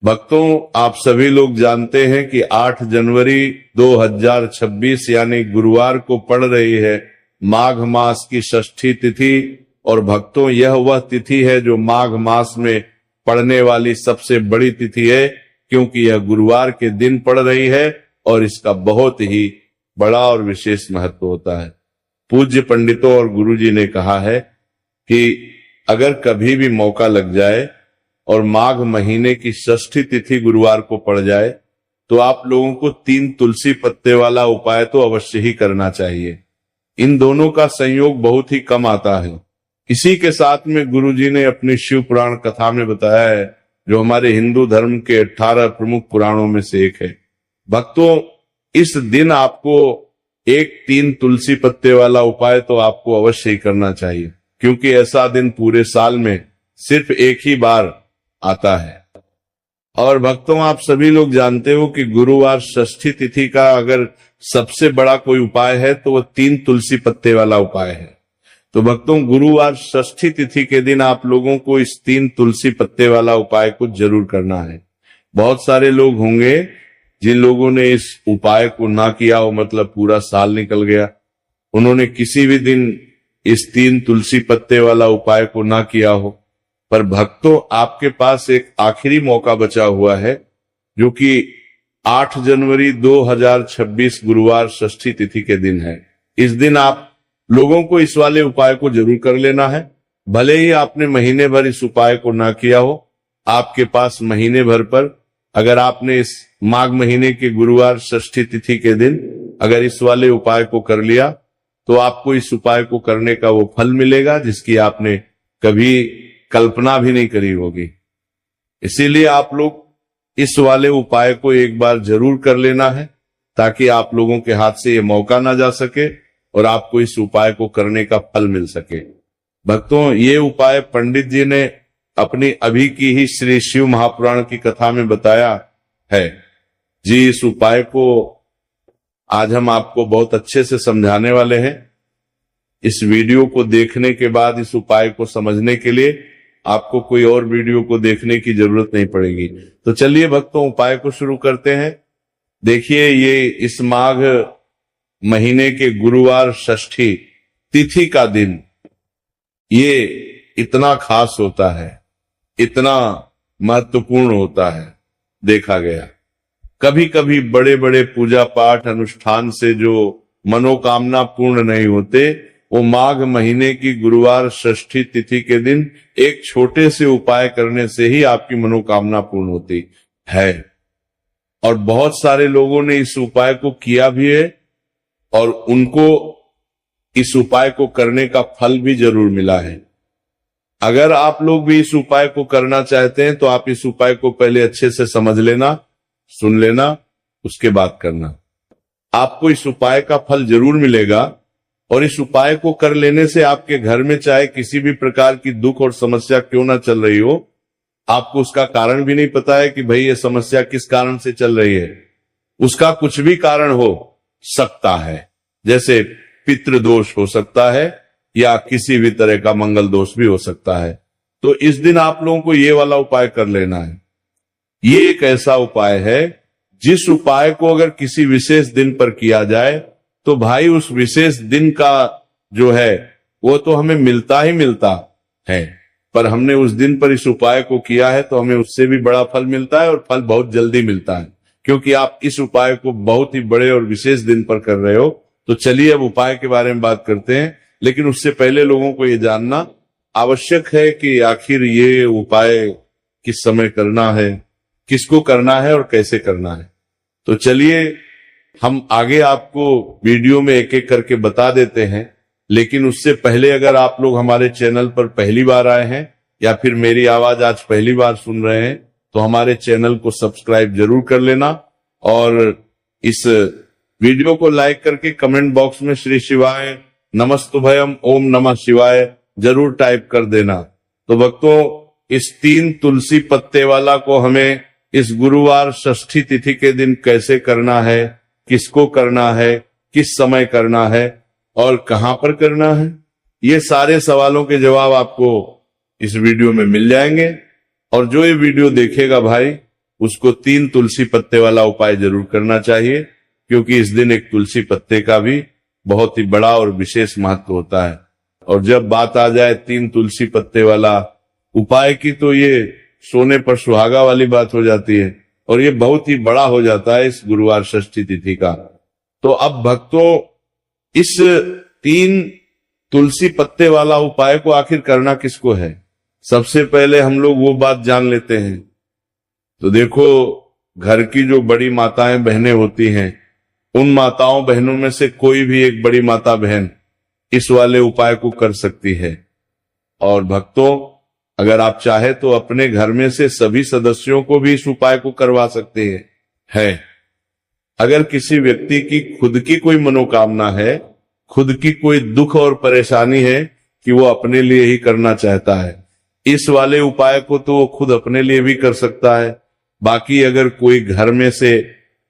भक्तों, आप सभी लोग जानते हैं कि 8 जनवरी 2026 यानी गुरुवार को पड़ रही है माघ मास की षष्ठी तिथि। और भक्तों, यह वह तिथि है जो माघ मास में पड़ने वाली सबसे बड़ी तिथि है, क्योंकि यह गुरुवार के दिन पड़ रही है और इसका बहुत ही बड़ा और विशेष महत्व होता है। पूज्य पंडितों और गुरुजी ने कहा है कि अगर कभी भी मौका लग जाए और माघ महीने की षष्ठी तिथि गुरुवार को पड़ जाए तो आप लोगों को 3 तुलसी पत्ते वाला उपाय तो अवश्य ही करना चाहिए। इन दोनों का संयोग बहुत ही कम आता है। इसी के साथ में गुरुजी ने अपनी शिव पुराण कथा में बताया है, जो हमारे हिंदू धर्म के 18 प्रमुख पुराणों में से एक है। भक्तों, इस दिन आपको 3 तुलसी पत्ते वाला उपाय तो आपको अवश्य ही करना चाहिए, क्योंकि ऐसा दिन पूरे साल में सिर्फ एक ही बार आता है। और भक्तों, आप सभी लोग जानते हो कि गुरुवार षष्ठी तिथि का अगर सबसे बड़ा कोई उपाय है तो वह 3 तुलसी पत्ते वाला उपाय है। तो भक्तों, गुरुवार षष्ठी तिथि के दिन आप लोगों को इस 3 तुलसी पत्ते वाला उपाय को जरूर करना है। बहुत सारे लोग होंगे जिन लोगों ने इस उपाय को ना किया हो, मतलब पूरा साल निकल गया, उन्होंने किसी भी दिन इस 3 तुलसी पत्ते वाला उपाय को ना किया हो। पर भक्तों, आपके पास एक आखिरी मौका बचा हुआ है, जो कि 8 जनवरी 2026 गुरुवार षष्ठी तिथि के दिन है। इस दिन आप लोगों को इस वाले उपाय को जरूर कर लेना है। भले ही आपने महीने भर इस उपाय को ना किया हो, आपके पास महीने भर पर अगर आपने इस माघ महीने के गुरुवार षष्ठी तिथि के दिन अगर इस वाले उपाय को कर लिया तो आपको इस उपाय को करने का वो फल मिलेगा जिसकी आपने कभी कल्पना भी नहीं करी होगी। इसीलिए आप लोग इस वाले उपाय को एक बार जरूर कर लेना है, ताकि आप लोगों के हाथ से ये मौका ना जा सके और आपको इस उपाय को करने का फल मिल सके। भक्तों, ये उपाय पंडित जी ने अपनी अभी की ही श्री शिव महापुराण की कथा में बताया है जी। इस उपाय को आज हम आपको बहुत अच्छे से समझाने वाले हैं। इस वीडियो को देखने के बाद इस उपाय को समझने के लिए आपको कोई और वीडियो को देखने की जरूरत नहीं पड़ेगी। तो चलिए भक्तों, उपाय को शुरू करते हैं। देखिए, ये इस माघ महीने के गुरुवार षष्ठी तिथि का दिन ये इतना खास होता है, इतना महत्वपूर्ण होता है। देखा गया कभी कभी बड़े बड़े पूजा पाठ अनुष्ठान से जो मनोकामना पूर्ण नहीं होते, वो माघ महीने की गुरुवार षष्ठी तिथि के दिन एक छोटे से उपाय करने से ही आपकी मनोकामना पूर्ण होती है। और बहुत सारे लोगों ने इस उपाय को किया भी है और उनको इस उपाय को करने का फल भी जरूर मिला है। अगर आप लोग भी इस उपाय को करना चाहते हैं तो आप इस उपाय को पहले अच्छे से समझ लेना, सुन लेना, उसके बाद करना। आपको इस उपाय का फल जरूर मिलेगा। और इस उपाय को कर लेने से आपके घर में चाहे किसी भी प्रकार की दुख और समस्या क्यों ना चल रही हो, आपको उसका कारण भी नहीं पता है कि भाई ये समस्या किस कारण से चल रही है, उसका कुछ भी कारण हो सकता है। जैसे पितृदोष हो सकता है या किसी भी तरह का मंगल दोष भी हो सकता है। तो इस दिन आप लोगों को ये वाला उपाय कर लेना है। ये एक ऐसा उपाय है जिस उपाय को अगर किसी विशेष दिन पर किया जाए तो भाई उस विशेष दिन का जो है वो तो हमें मिलता ही मिलता है, पर हमने उस दिन पर इस उपाय को किया है तो हमें उससे भी बड़ा फल मिलता है और फल बहुत जल्दी मिलता है, क्योंकि आप इस उपाय को बहुत ही बड़े और विशेष दिन पर कर रहे हो। तो चलिए अब उपाय के बारे में बात करते हैं, लेकिन उससे पहले लोगों को ये जानना आवश्यक है कि आखिर ये उपाय किस समय करना है, किसको करना है और कैसे करना है। तो चलिए हम आगे आपको वीडियो में एक एक करके बता देते हैं, लेकिन उससे पहले अगर आप लोग हमारे चैनल पर पहली बार आए हैं या फिर मेरी आवाज आज पहली बार सुन रहे हैं तो हमारे चैनल को सब्सक्राइब जरूर कर लेना और इस वीडियो को लाइक करके कमेंट बॉक्स में श्री शिवाय नमस्तुभयम ओम नमः शिवाय जरूर टाइप कर देना। तो भक्तों, इस 3 तुलसी पत्ते वाला को हमें इस गुरुवार षष्ठी तिथि के दिन कैसे करना है, किसको करना है, किस समय करना है और कहां पर करना है, ये सारे सवालों के जवाब आपको इस वीडियो में मिल जाएंगे। और जो ये वीडियो देखेगा भाई, उसको 3 तुलसी पत्ते वाला उपाय जरूर करना चाहिए, क्योंकि इस दिन एक तुलसी पत्ते का भी बहुत ही बड़ा और विशेष महत्व होता है। और जब बात आ जाए 3 तुलसी पत्ते वाला उपाय की, तो ये सोने पर सुहागा वाली बात हो जाती है और ये बहुत ही बड़ा हो जाता है इस गुरुवार षष्ठी तिथि का। तो अब भक्तों, इस 3 तुलसी पत्ते वाला उपाय को आखिर करना किसको है? सबसे पहले हम लोग वो बात जान लेते हैं। तो देखो, घर की जो बड़ी माताएं बहनें होती हैं, उन माताओं बहनों में से कोई भी एक बड़ी माता बहन इस वाले उपाय को कर सकती है। और भक्तों, अगर आप चाहे तो अपने घर में से सभी सदस्यों को भी इस उपाय को करवा सकते हैं। अगर किसी व्यक्ति की खुद की कोई मनोकामना है, खुद की कोई दुख और परेशानी है कि वो अपने लिए ही करना चाहता है, इस वाले उपाय को तो वो खुद अपने लिए भी कर सकता है। बाकी अगर कोई घर में से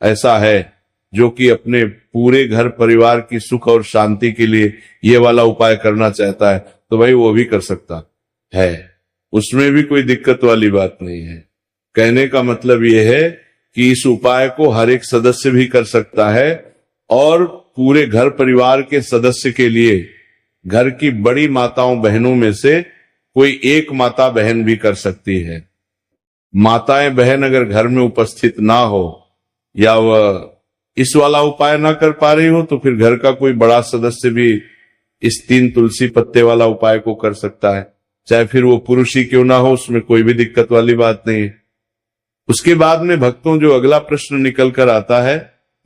ऐसा है जो कि अपने पूरे घर परिवार की सुख और शांति के लिए ये वाला उपाय करना चाहता है, तो भाई वो भी कर सकता है, उसमें भी कोई दिक्कत वाली बात नहीं है। कहने का मतलब ये है कि इस उपाय को हर एक सदस्य भी कर सकता है और पूरे घर परिवार के सदस्य के लिए घर की बड़ी माताओं बहनों में से कोई एक माता बहन भी कर सकती है। माताएं बहन अगर घर में उपस्थित ना हो या वह इस वाला उपाय ना कर पा रही हो, तो फिर घर का कोई बड़ा सदस्य भी इस 3 तुलसी पत्ते वाला उपाय को कर सकता है, चाहे फिर वो पुरुष ही क्यों ना हो, उसमें कोई भी दिक्कत वाली बात नहीं है। उसके बाद में भक्तों, जो अगला प्रश्न निकल कर आता है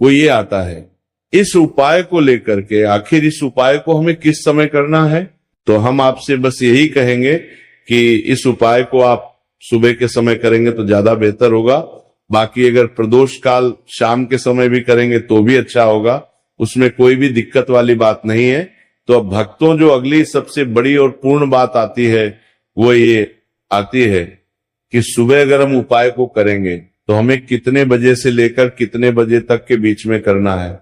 वो ये आता है, इस उपाय को लेकर के आखिर इस उपाय को हमें किस समय करना है? तो हम आपसे बस यही कहेंगे कि इस उपाय को आप सुबह के समय करेंगे तो ज्यादा बेहतर होगा। बाकी अगर प्रदोष काल शाम के समय भी करेंगे तो भी अच्छा होगा, उसमें कोई भी दिक्कत वाली बात नहीं है। तो अब भक्तों, जो अगली सबसे बड़ी और पूर्ण बात आती है वो ये आती है कि सुबह अगर हम उपाय को करेंगे तो हमें कितने बजे से लेकर कितने बजे तक के बीच में करना है,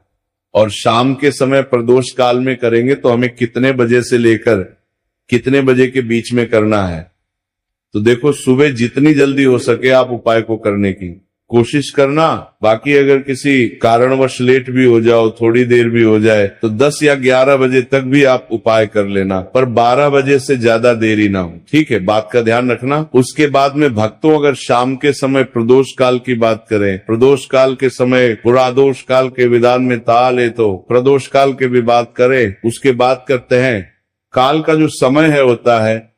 और शाम के समय प्रदोष काल में करेंगे तो हमें कितने बजे से लेकर कितने बजे के बीच में करना है। तो देखो, सुबह जितनी जल्दी हो सके आप उपाय को करने की कोशिश करना। बाकी अगर किसी कारणवश लेट भी हो जाओ, थोड़ी देर भी हो जाए, तो 10 या 11 बजे तक भी आप उपाय कर लेना, पर 12 बजे से ज्यादा देरी ना हो, ठीक है? बात का ध्यान रखना। उसके बाद में भक्तों, अगर शाम के समय प्रदोष काल की बात करें, प्रदोष काल के समय पुरादोष काल के विधान में ताल है, तो प्रदोष काल के भी बात करें। उसके बाद करते हैं, काल का जो समय है होता है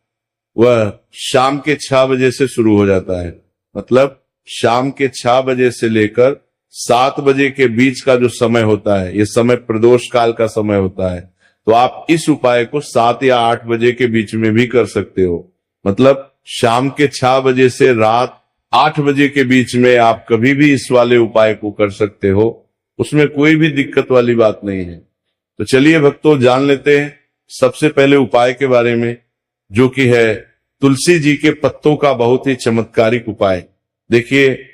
वह शाम के 6 बजे से शुरू हो जाता है। मतलब शाम के 6 बजे से लेकर 7 बजे के बीच का जो समय होता है, ये समय प्रदोष काल का समय होता है। तो आप इस उपाय को 7 या 8 बजे के बीच में भी कर सकते हो। मतलब शाम के 6 बजे से रात 8 बजे के बीच में आप कभी भी इस वाले उपाय को कर सकते हो, उसमें कोई भी दिक्कत वाली बात नहीं है। तो चलिए भक्तों, जान लेते हैं सबसे पहले उपाय के बारे में, जो कि है तुलसी जी के पत्तों का बहुत ही चमत्कारिक उपाय। देखिए,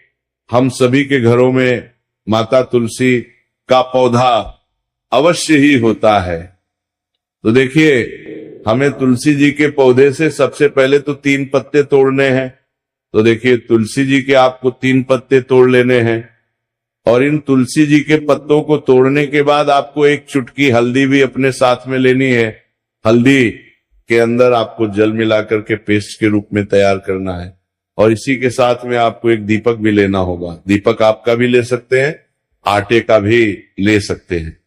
हम सभी के घरों में माता तुलसी का पौधा अवश्य ही होता है। तो देखिए, हमें तुलसी जी के पौधे से सबसे पहले तो 3 पत्ते तोड़ने हैं। तो देखिए, तुलसी जी के आपको 3 पत्ते तोड़ लेने हैं, और इन तुलसी जी के पत्तों को तोड़ने के बाद आपको एक चुटकी हल्दी भी अपने साथ में लेनी है। हल्दी के अंदर आपको जल मिलाकर के पेस्ट के रूप में तैयार करना है, और इसी के साथ में आपको एक दीपक भी लेना होगा। दीपक आपका भी ले सकते हैं, आटे का भी ले सकते हैं,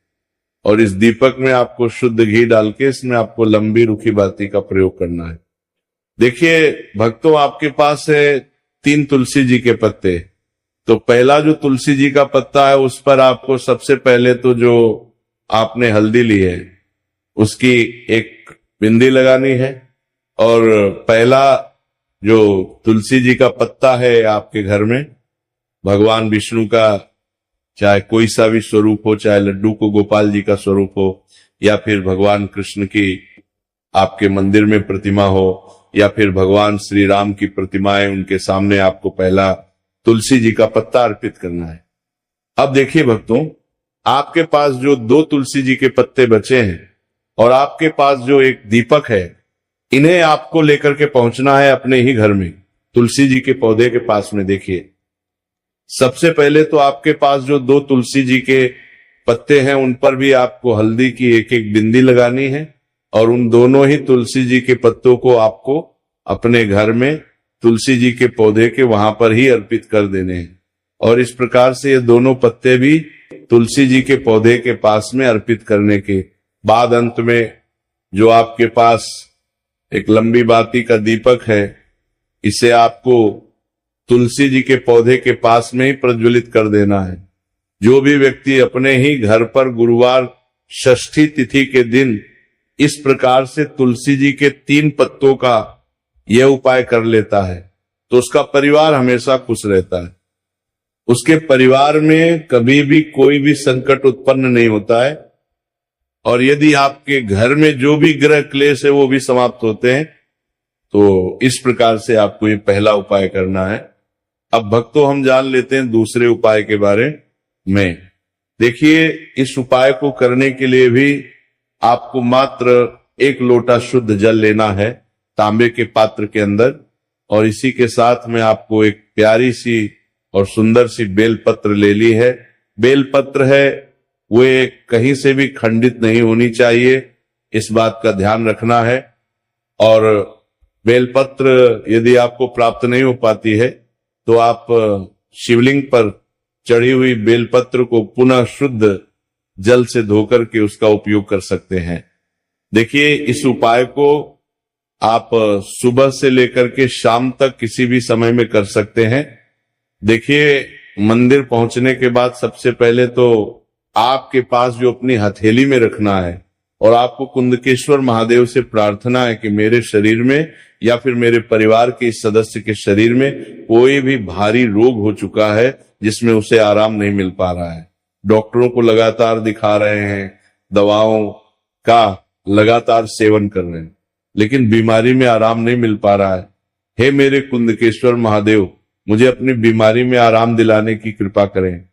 और इस दीपक में आपको शुद्ध घी डाल के इसमें आपको लंबी रुखी बाती का प्रयोग करना है। देखिए भक्तों, आपके पास है 3 तुलसी जी के पत्ते। तो पहला जो तुलसी जी का पत्ता है, उस पर आपको सबसे पहले तो जो आपने हल्दी ली है उसकी एक बिंदी लगानी है, और पहला जो तुलसी जी का पत्ता है आपके घर में, भगवान विष्णु का चाहे कोई सा भी स्वरूप हो, चाहे लड्डू को गोपाल जी का स्वरूप हो, या फिर भगवान कृष्ण की आपके मंदिर में प्रतिमा हो, या फिर भगवान श्री राम की प्रतिमाएं, उनके सामने आपको पहला तुलसी जी का पत्ता अर्पित करना है। अब देखिए भक्तों, आपके पास जो 2 तुलसी जी के पत्ते बचे हैं और आपके पास जो एक दीपक है, इन्हें आपको लेकर के पहुंचना है अपने ही घर में, तुलसी जी के पौधे के पास में। देखिए, सबसे पहले तो आपके पास जो 2 तुलसी जी के पत्ते हैं उन पर भी आपको हल्दी की एक एक बिंदी लगानी है और उन दोनों ही तुलसी जी के पत्तों को आपको अपने घर में तुलसी जी के पौधे के वहां पर ही अर्पित कर देने हैं। और इस प्रकार से ये दोनों पत्ते भी तुलसी जी के पौधे के पास में अर्पित करने के बाद अंत में जो आपके पास एक लंबी बाती का दीपक है, इसे आपको तुलसी जी के पौधे के पास में ही प्रज्वलित कर देना है। जो भी व्यक्ति अपने ही घर पर गुरुवार षष्ठी तिथि के दिन इस प्रकार से तुलसी जी के 3 पत्तों का यह उपाय कर लेता है तो उसका परिवार हमेशा खुश रहता है। उसके परिवार में कभी भी कोई भी संकट उत्पन्न नहीं होता है और यदि आपके घर में जो भी ग्रह क्लेश है वो भी समाप्त होते हैं। तो इस प्रकार से आपको ये पहला उपाय करना है। अब भक्तों हम जान लेते हैं दूसरे उपाय के बारे में। देखिए, इस उपाय को करने के लिए भी आपको मात्र 1 लोटा शुद्ध जल लेना है तांबे के पात्र के अंदर और इसी के साथ में आपको एक प्यारी सी और सुंदर सी बेलपत्र ले ली है। बेलपत्र है वे कहीं से भी खंडित नहीं होनी चाहिए, इस बात का ध्यान रखना है। और बेलपत्र यदि आपको प्राप्त नहीं हो पाती है तो आप शिवलिंग पर चढ़ी हुई बेलपत्र को पुनः शुद्ध जल से धोकर के उसका उपयोग कर सकते हैं। देखिए, इस उपाय को आप सुबह से लेकर के शाम तक किसी भी समय में कर सकते हैं। देखिए, मंदिर पहुंचने के बाद सबसे पहले तो आपके पास जो अपनी हथेली में रखना है और आपको कुंदकेश्वर महादेव से प्रार्थना है कि मेरे शरीर में या फिर मेरे परिवार के इस सदस्य के शरीर में कोई भी भारी रोग हो चुका है जिसमें उसे आराम नहीं मिल पा रहा है। डॉक्टरों को लगातार दिखा रहे हैं, दवाओं का लगातार सेवन कर रहे हैं, लेकिन बीमारी में आराम नहीं मिल पा रहा है। हे मेरे कुंदकेश्वर महादेव, मुझे अपनी बीमारी में आराम दिलाने की कृपा करें।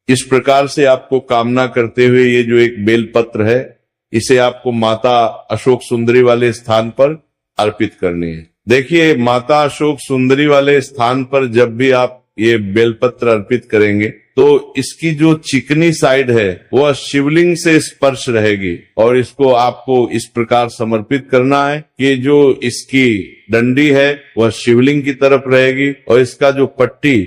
इस प्रकार से आपको कामना करते हुए ये जो एक बेलपत्र है इसे आपको माता अशोक सुंदरी वाले स्थान पर अर्पित करनी है। देखिए, माता अशोक सुंदरी वाले स्थान पर जब भी आप ये बेलपत्र अर्पित करेंगे तो इसकी जो चिकनी साइड है वह शिवलिंग से स्पर्श रहेगी और इसको आपको इस प्रकार समर्पित करना है कि जो इसकी डंडी है वह शिवलिंग की तरफ रहेगी और इसका जो पट्टी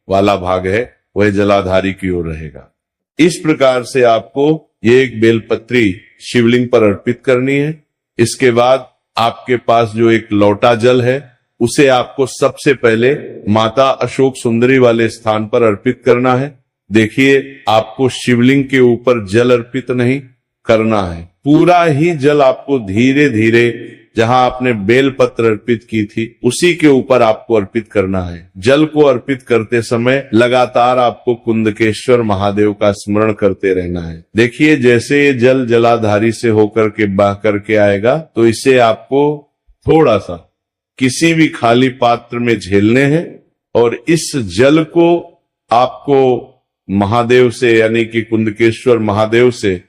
वाला भाग है वह जलाधारी की ओर रहेगा। इस प्रकार से आपको ये एक बेलपत्री शिवलिंग पर अर्पित करनी है। इसके बाद आपके पास जो एक लोटा जल है उसे आपको सबसे पहले माता अशोक सुंदरी वाले स्थान पर अर्पित करना है। देखिए, आपको शिवलिंग के ऊपर जल अर्पित नहीं करना है, पूरा ही जल आपको धीरे धीरे जहां आपने बेलपत्र अर्पित की थी उसी के ऊपर आपको अर्पित करना है। जल को अर्पित करते समय लगातार आपको कुंदकेश्वर महादेव का स्मरण करते रहना है। देखिए, जैसे ये जल जलाधारी से होकर के बह करके आएगा तो इसे आपको थोड़ा सा किसी भी खाली पात्र में झेलने हैं और इस जल को आपको महादेव से यानी कि कुंदकेश्वर महादेव से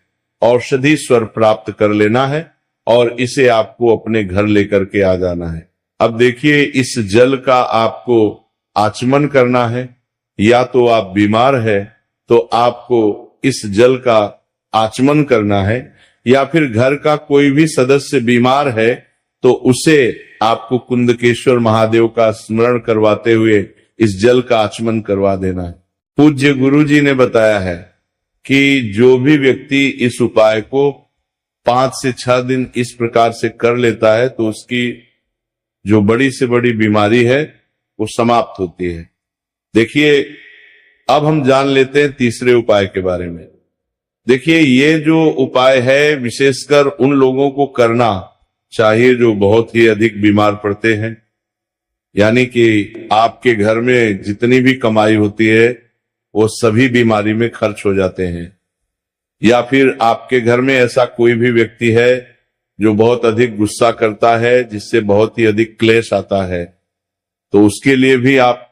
औषधि स्वर प्राप्त कर लेना है और इसे आपको अपने घर लेकर के आ जाना है। अब देखिए, इस जल का आपको आचमन करना है। या तो आप बीमार है तो आपको इस जल का आचमन करना है, या फिर घर का कोई भी सदस्य बीमार है तो उसे आपको कुंदकेश्वर महादेव का स्मरण करवाते हुए इस जल का आचमन करवा देना है। पूज्य गुरु जी ने बताया है कि जो भी व्यक्ति इस उपाय को 5 से 6 दिन इस प्रकार से कर लेता है तो उसकी जो बड़ी से बड़ी बीमारी है वो समाप्त होती है। देखिए, अब हम जान लेते हैं तीसरे उपाय के बारे में। देखिए, ये जो उपाय है विशेषकर उन लोगों को करना चाहिए जो बहुत ही अधिक बीमार पड़ते हैं, यानी कि आपके घर में जितनी भी कमाई होती है वो सभी बीमारी में खर्च हो जाते हैं, या फिर आपके घर में ऐसा कोई भी व्यक्ति है जो बहुत अधिक गुस्सा करता है जिससे बहुत ही अधिक क्लेश आता है, तो उसके लिए भी आप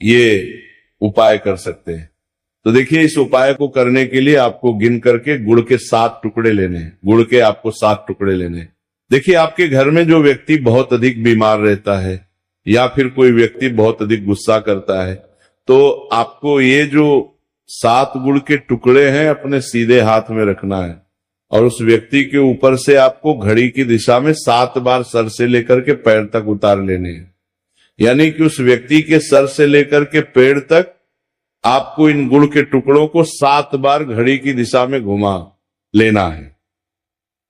ये उपाय कर सकते हैं। तो देखिए, इस उपाय को करने के लिए आपको गिन करके गुड़ के 7 टुकड़े लेने हैं। गुड़ के आपको 7 टुकड़े लेने हैं। देखिए, आपके घर में जो व्यक्ति बहुत अधिक बीमार रहता है या फिर कोई व्यक्ति बहुत अधिक गुस्सा करता है तो आपको ये जो 7 गुड़ के टुकड़े हैं अपने सीधे हाथ में रखना है और उस व्यक्ति के ऊपर से आपको घड़ी की दिशा में 7 बार सर से लेकर के पैर तक उतार लेने हैं। यानी कि उस व्यक्ति के सर से लेकर के पैर तक आपको इन गुड़ के टुकड़ों को 7 बार घड़ी की दिशा में घुमा लेना है।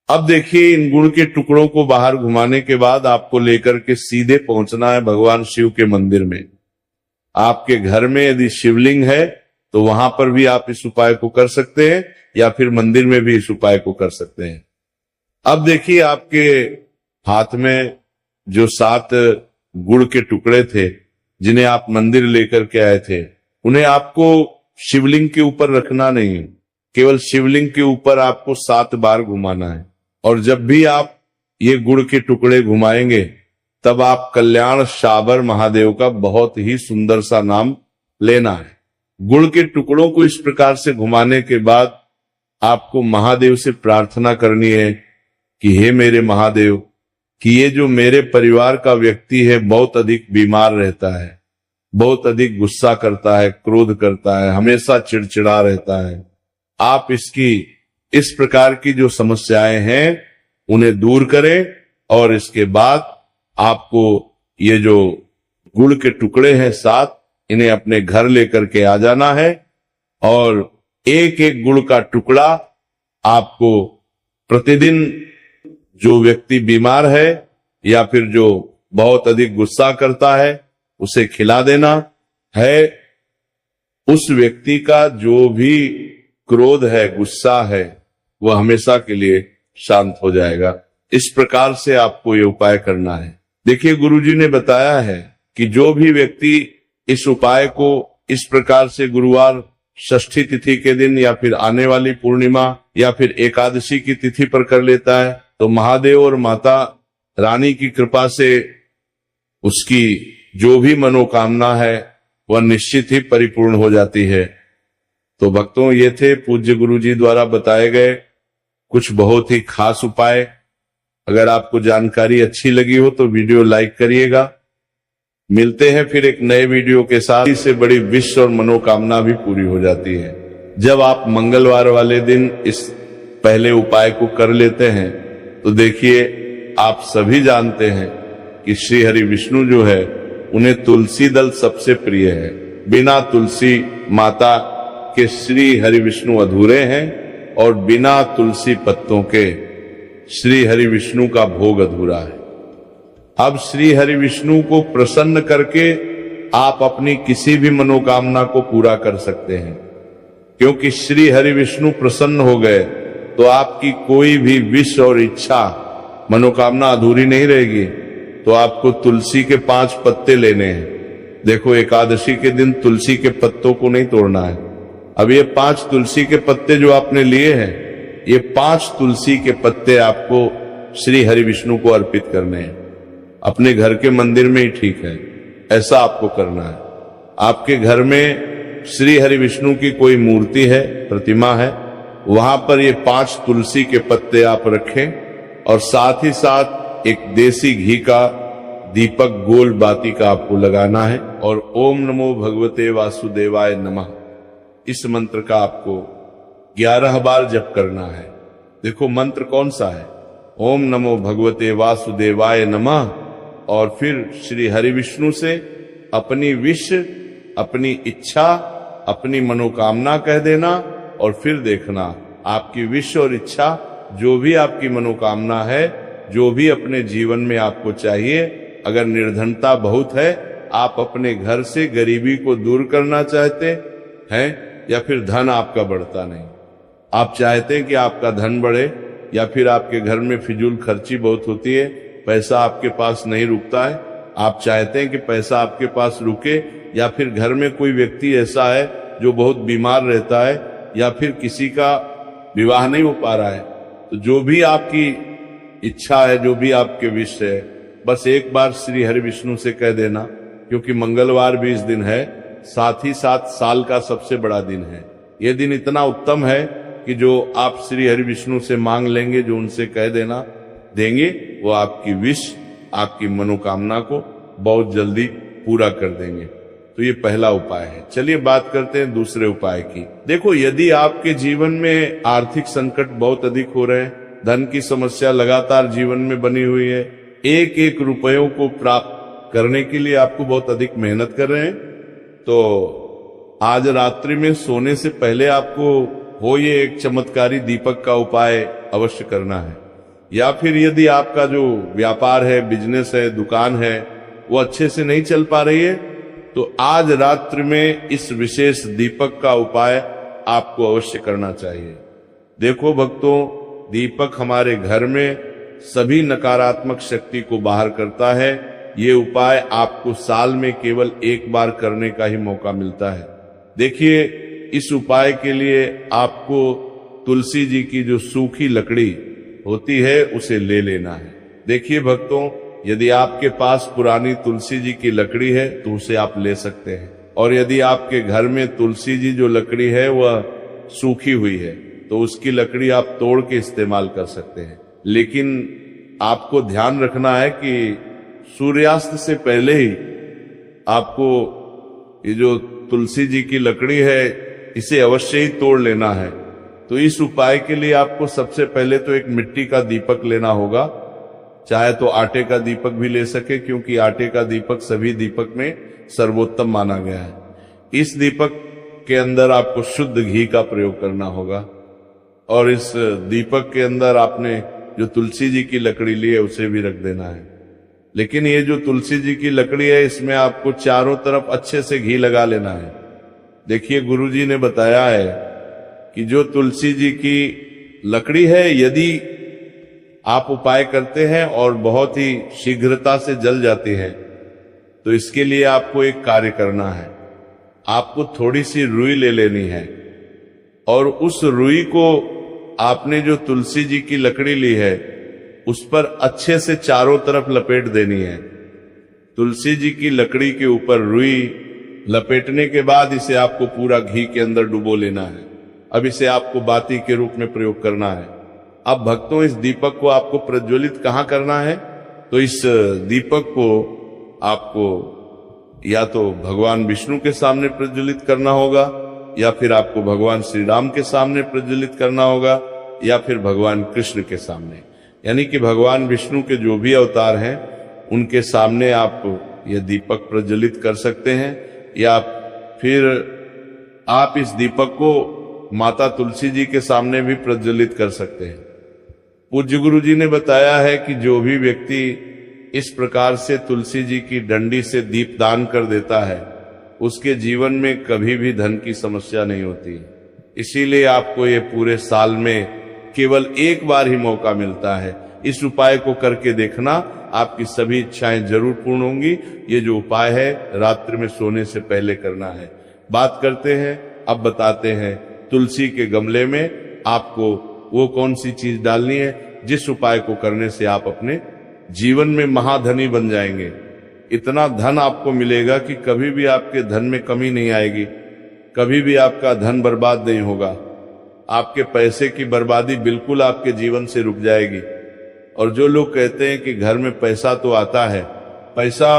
अब देखिए, इन गुड़ के टुकड़ों को बाहर घुमाने के बाद आपको लेकर के सीधे पहुंचना है भगवान शिव के मंदिर में। आपके घर में यदि शिवलिंग है तो वहां पर भी आप इस उपाय को कर सकते हैं या फिर मंदिर में भी इस उपाय को कर सकते हैं। अब देखिए, आपके हाथ में जो 7 गुड़ के टुकड़े थे जिन्हें आप मंदिर लेकर के आए थे, उन्हें आपको शिवलिंग के ऊपर रखना नहीं है, केवल शिवलिंग के ऊपर आपको 7 बार घुमाना है। और जब भी आप ये गुड़ के टुकड़े घुमाएंगे तब आप कल्याण शाबर महादेव का बहुत ही सुंदर सा नाम लेना है। गुड़ के टुकड़ों को इस प्रकार से घुमाने के बाद आपको महादेव से प्रार्थना करनी है कि हे मेरे महादेव, कि ये जो मेरे परिवार का व्यक्ति है बहुत अधिक बीमार रहता है, बहुत अधिक गुस्सा करता है, क्रोध करता है, हमेशा चिड़चिड़ा रहता है, आप इसकी इस प्रकार की जो समस्याएं हैं उन्हें दूर करें। और इसके बाद आपको ये जो गुड़ के टुकड़े हैं 7, इन्हें अपने घर लेकर के आ जाना है और एक एक गुड़ का टुकड़ा आपको प्रतिदिन जो व्यक्ति बीमार है या फिर जो बहुत अधिक गुस्सा करता है उसे खिला देना है। उस व्यक्ति का जो भी क्रोध है, गुस्सा है, वह हमेशा के लिए शांत हो जाएगा। इस प्रकार से आपको ये उपाय करना है। देखिए, गुरुजी ने बताया है कि जो भी व्यक्ति इस उपाय को इस प्रकार से गुरुवार षष्ठी तिथि के दिन या फिर आने वाली पूर्णिमा या फिर एकादशी की तिथि पर कर लेता है तो महादेव और माता रानी की कृपा से उसकी जो भी मनोकामना है वह निश्चित ही परिपूर्ण हो जाती है। तो भक्तों, ये थे पूज्य गुरुजी द्वारा बताए गए कुछ बहुत ही खास उपाय। अगर आपको जानकारी अच्छी लगी हो तो वीडियो लाइक करिएगा। मिलते हैं फिर एक नए वीडियो के साथ। इससे बड़ी विश और मनोकामना भी पूरी हो जाती है जब आप मंगलवार वाले दिन इस पहले उपाय को कर लेते हैं। तो देखिए, आप सभी जानते हैं कि श्री हरि विष्णु जो है उन्हें तुलसी दल सबसे प्रिय है। बिना तुलसी माता के श्री हरि विष्णु अधूरे हैं और बिना तुलसी पत्तों के श्री हरि विष्णु का भोग अधूरा है। अब श्री हरि विष्णु को प्रसन्न करके आप अपनी किसी भी मनोकामना को पूरा कर सकते हैं, क्योंकि श्री हरि विष्णु प्रसन्न हो गए तो आपकी कोई भी विश और इच्छा मनोकामना अधूरी नहीं रहेगी। तो आपको तुलसी के 5 पत्ते लेने हैं। देखो, एकादशी के दिन तुलसी के पत्तों को नहीं तोड़ना है। अब ये 5 तुलसी के पत्ते जो आपने लिए हैं, ये 5 तुलसी के पत्ते आपको श्री हरि विष्णु को अर्पित करने हैं। अपने घर के मंदिर में ही ठीक है, ऐसा आपको करना है। आपके घर में श्री हरि विष्णु की कोई मूर्ति है, प्रतिमा है, वहां पर ये 5 तुलसी के पत्ते आप रखें और साथ ही साथ एक देसी घी का दीपक गोल बाती का आपको लगाना है और ओम नमो भगवते वासुदेवाय नमः इस मंत्र का आपको 11 बार जप करना है। देखो, मंत्र कौन सा है? ओम नमो भगवते वासुदेवाय नमः। और फिर श्री हरि विष्णु से अपनी विश, अपनी इच्छा, अपनी मनोकामना कह देना और फिर देखना आपकी विश और इच्छा, जो भी आपकी मनोकामना है, जो भी अपने जीवन में आपको चाहिए। अगर निर्धनता बहुत है, आप अपने घर से गरीबी को दूर करना चाहते हैं या फिर धन आपका बढ़ता नहीं, आप चाहते हैं कि आपका धन बढ़े या फिर आपके घर में फिजूल खर्ची बहुत होती है, पैसा आपके पास नहीं रुकता है, आप चाहते हैं कि पैसा आपके पास रुके, या फिर घर में कोई व्यक्ति ऐसा है जो बहुत बीमार रहता है या फिर किसी का विवाह नहीं हो पा रहा है, तो जो भी आपकी इच्छा है, जो भी आपके विश है, बस एक बार श्री हरि विष्णु से कह देना। क्योंकि मंगलवार भी इस दिन है, साथ ही साथ साल का सबसे बड़ा दिन है। यह दिन इतना उत्तम है कि जो आप श्री हरि विष्णु से मांग लेंगे, जो उनसे कह देना देंगे, वो आपकी विश, आपकी मनोकामना को बहुत जल्दी पूरा कर देंगे। तो ये पहला उपाय है। चलिए बात करते हैं दूसरे उपाय की। देखो, यदि आपके जीवन में आर्थिक संकट बहुत अधिक हो रहे हैं, धन की समस्या लगातार जीवन में बनी हुई है, एक एक रुपयों को प्राप्त करने के लिए आपको बहुत अधिक मेहनत कर रहे हैं, तो आज रात्रि में सोने से पहले आपको हो ये एक चमत्कारी दीपक का उपाय अवश्य करना है। या फिर यदि आपका जो व्यापार है, बिजनेस है, दुकान है, वो अच्छे से नहीं चल पा रही है, तो आज रात्रि में इस विशेष दीपक का उपाय आपको अवश्य करना चाहिए। देखो भक्तों, दीपक हमारे घर में सभी नकारात्मक शक्ति को बाहर करता है। ये उपाय आपको साल में केवल एक बार करने का ही मौका मिलता है। देखिए, इस उपाय के लिए आपको तुलसी जी की जो सूखी लकड़ी होती है उसे ले लेना है। देखिए भक्तों, यदि आपके पास पुरानी तुलसी जी की लकड़ी है तो उसे आप ले सकते हैं, और यदि आपके घर में तुलसी जी जो लकड़ी है वह सूखी हुई है तो उसकी लकड़ी आप तोड़ के इस्तेमाल कर सकते हैं। लेकिन आपको ध्यान रखना है कि सूर्यास्त से पहले ही आपको ये जो तुलसी जी की लकड़ी है इसे अवश्य ही तोड़ लेना है। तो इस उपाय के लिए आपको सबसे पहले तो एक मिट्टी का दीपक लेना होगा, चाहे तो आटे का दीपक भी ले सके, क्योंकि आटे का दीपक सभी दीपक में सर्वोत्तम माना गया है। इस दीपक के अंदर आपको शुद्ध घी का प्रयोग करना होगा, और इस दीपक के अंदर आपने जो तुलसी जी की लकड़ी ली है उसे भी रख देना है। लेकिन ये जो तुलसी जी की लकड़ी है इसमें आपको चारों तरफ अच्छे से घी लगा लेना है। देखिए, गुरुजी ने बताया है कि जो तुलसी जी की लकड़ी है, यदि आप उपाय करते हैं और बहुत ही शीघ्रता से जल जाती है, तो इसके लिए आपको एक कार्य करना है। आपको थोड़ी सी रुई ले लेनी है, और उस रुई को आपने जो तुलसी जी की लकड़ी ली है उस पर अच्छे से चारों तरफ लपेट देनी है। तुलसी जी की लकड़ी के ऊपर रुई लपेटने के बाद इसे आपको पूरा घी के अंदर डुबो लेना है। अब इसे आपको बाती के रूप में प्रयोग करना है। अब भक्तों, इस दीपक को आपको प्रज्वलित कहाँ करना है? तो इस दीपक को आपको या तो भगवान विष्णु के सामने प्रज्वलित करना होगा, या फिर आपको भगवान श्री राम के सामने प्रज्वलित करना होगा, या फिर भगवान कृष्ण के सामने, यानी कि भगवान विष्णु के जो भी अवतार हैं उनके सामने आप यह दीपक प्रज्वलित कर सकते हैं। या फिर आप इस दीपक को माता तुलसी जी के सामने भी प्रज्वलित कर सकते हैं। पूज्य गुरु जी ने बताया है कि जो भी व्यक्ति इस प्रकार से तुलसी जी की डंडी से दीप दान कर देता है उसके जीवन में कभी भी धन की समस्या नहीं होती। इसीलिए आपको ये पूरे साल में केवल एक बार ही मौका मिलता है। इस उपाय को करके देखना, आपकी सभी इच्छाएं जरूर पूर्ण होंगी। ये जो उपाय है रात्रि में सोने से पहले करना है। बात करते हैं, अब बताते हैं तुलसी के गमले में आपको वो कौन सी चीज डालनी है जिस उपाय को करने से आप अपने जीवन में महाधनी बन जाएंगे। इतना धन आपको मिलेगा कि कभी भी आपके धन में कमी नहीं आएगी, कभी भी आपका धन बर्बाद नहीं होगा। आपके पैसे की बर्बादी बिल्कुल आपके जीवन से रुक जाएगी। और जो लोग कहते हैं कि घर में पैसा तो आता है, पैसा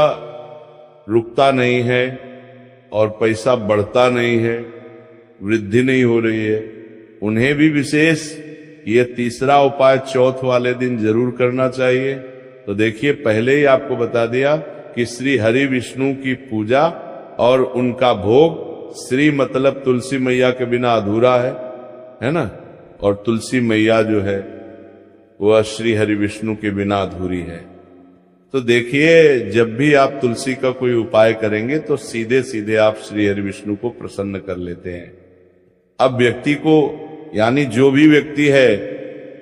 रुकता नहीं है और पैसा बढ़ता नहीं है, वृद्धि नहीं हो रही है, उन्हें भी विशेष ये तीसरा उपाय चौथ वाले दिन जरूर करना चाहिए। तो देखिए, पहले ही आपको बता दिया कि श्री हरि विष्णु की पूजा और उनका भोग, श्री मतलब तुलसी मैया के बिना अधूरा है ना, और तुलसी मैया जो है वह श्री हरि विष्णु के बिना अधूरी है। तो देखिए, जब भी आप तुलसी का कोई उपाय करेंगे तो सीधे सीधे आप श्री हरि विष्णु को प्रसन्न कर लेते हैं। अब व्यक्ति को, यानी जो भी व्यक्ति है,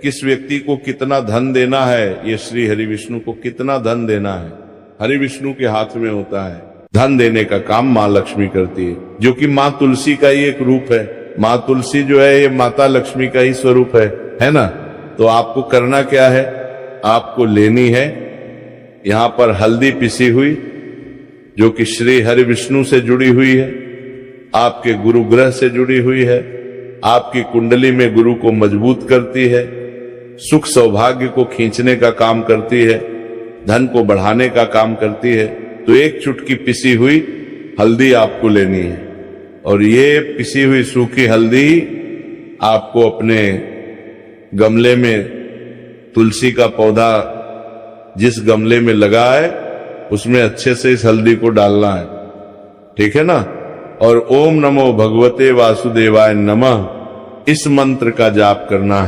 किस व्यक्ति को कितना धन देना है, ये श्री हरि विष्णु को कितना धन देना है, हरि विष्णु के हाथ में होता है। धन देने का काम माँ लक्ष्मी करती है, जो कि माँ तुलसी का ही एक रूप है। माँ तुलसी जो है ये माता लक्ष्मी का ही स्वरूप है ना। तो आपको करना क्या है, आपको लेनी है यहाँ पर हल्दी पिसी हुई, जो कि श्री हरि विष्णु से जुड़ी हुई है, आपके गुरु ग्रह से जुड़ी हुई है, आपकी कुंडली में गुरु को मजबूत करती है, सुख सौभाग्य को खींचने का काम करती है, धन को बढ़ाने का काम करती है। तो एक चुटकी पिसी हुई हल्दी आपको लेनी है और ये पिसी हुई सूखी हल्दी आपको अपने गमले में तुलसी का पौधा जिस गमले में लगा है उसमें अच्छे से इस हल्दी को डालना है, ठीक है ना। और ओम नमो भगवते वासुदेवाय नमः इस मंत्र का जाप करना है।